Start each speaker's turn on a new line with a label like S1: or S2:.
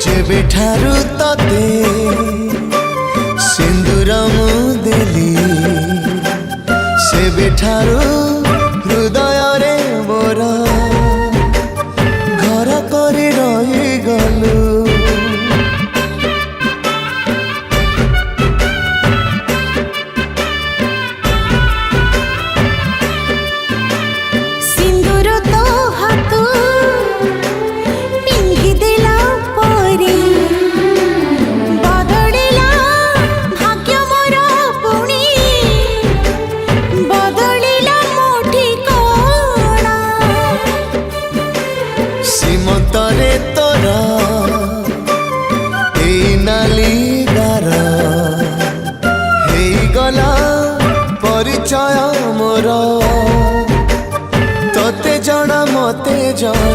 S1: जेबेठारु तते सिंदूर मु देली सेबेठारु हृदय रे मोर घर करे रही गलु। सीमंतरे तोरा ए नाली गार हेई गला परिचय मोर तोते जणा मते जणा।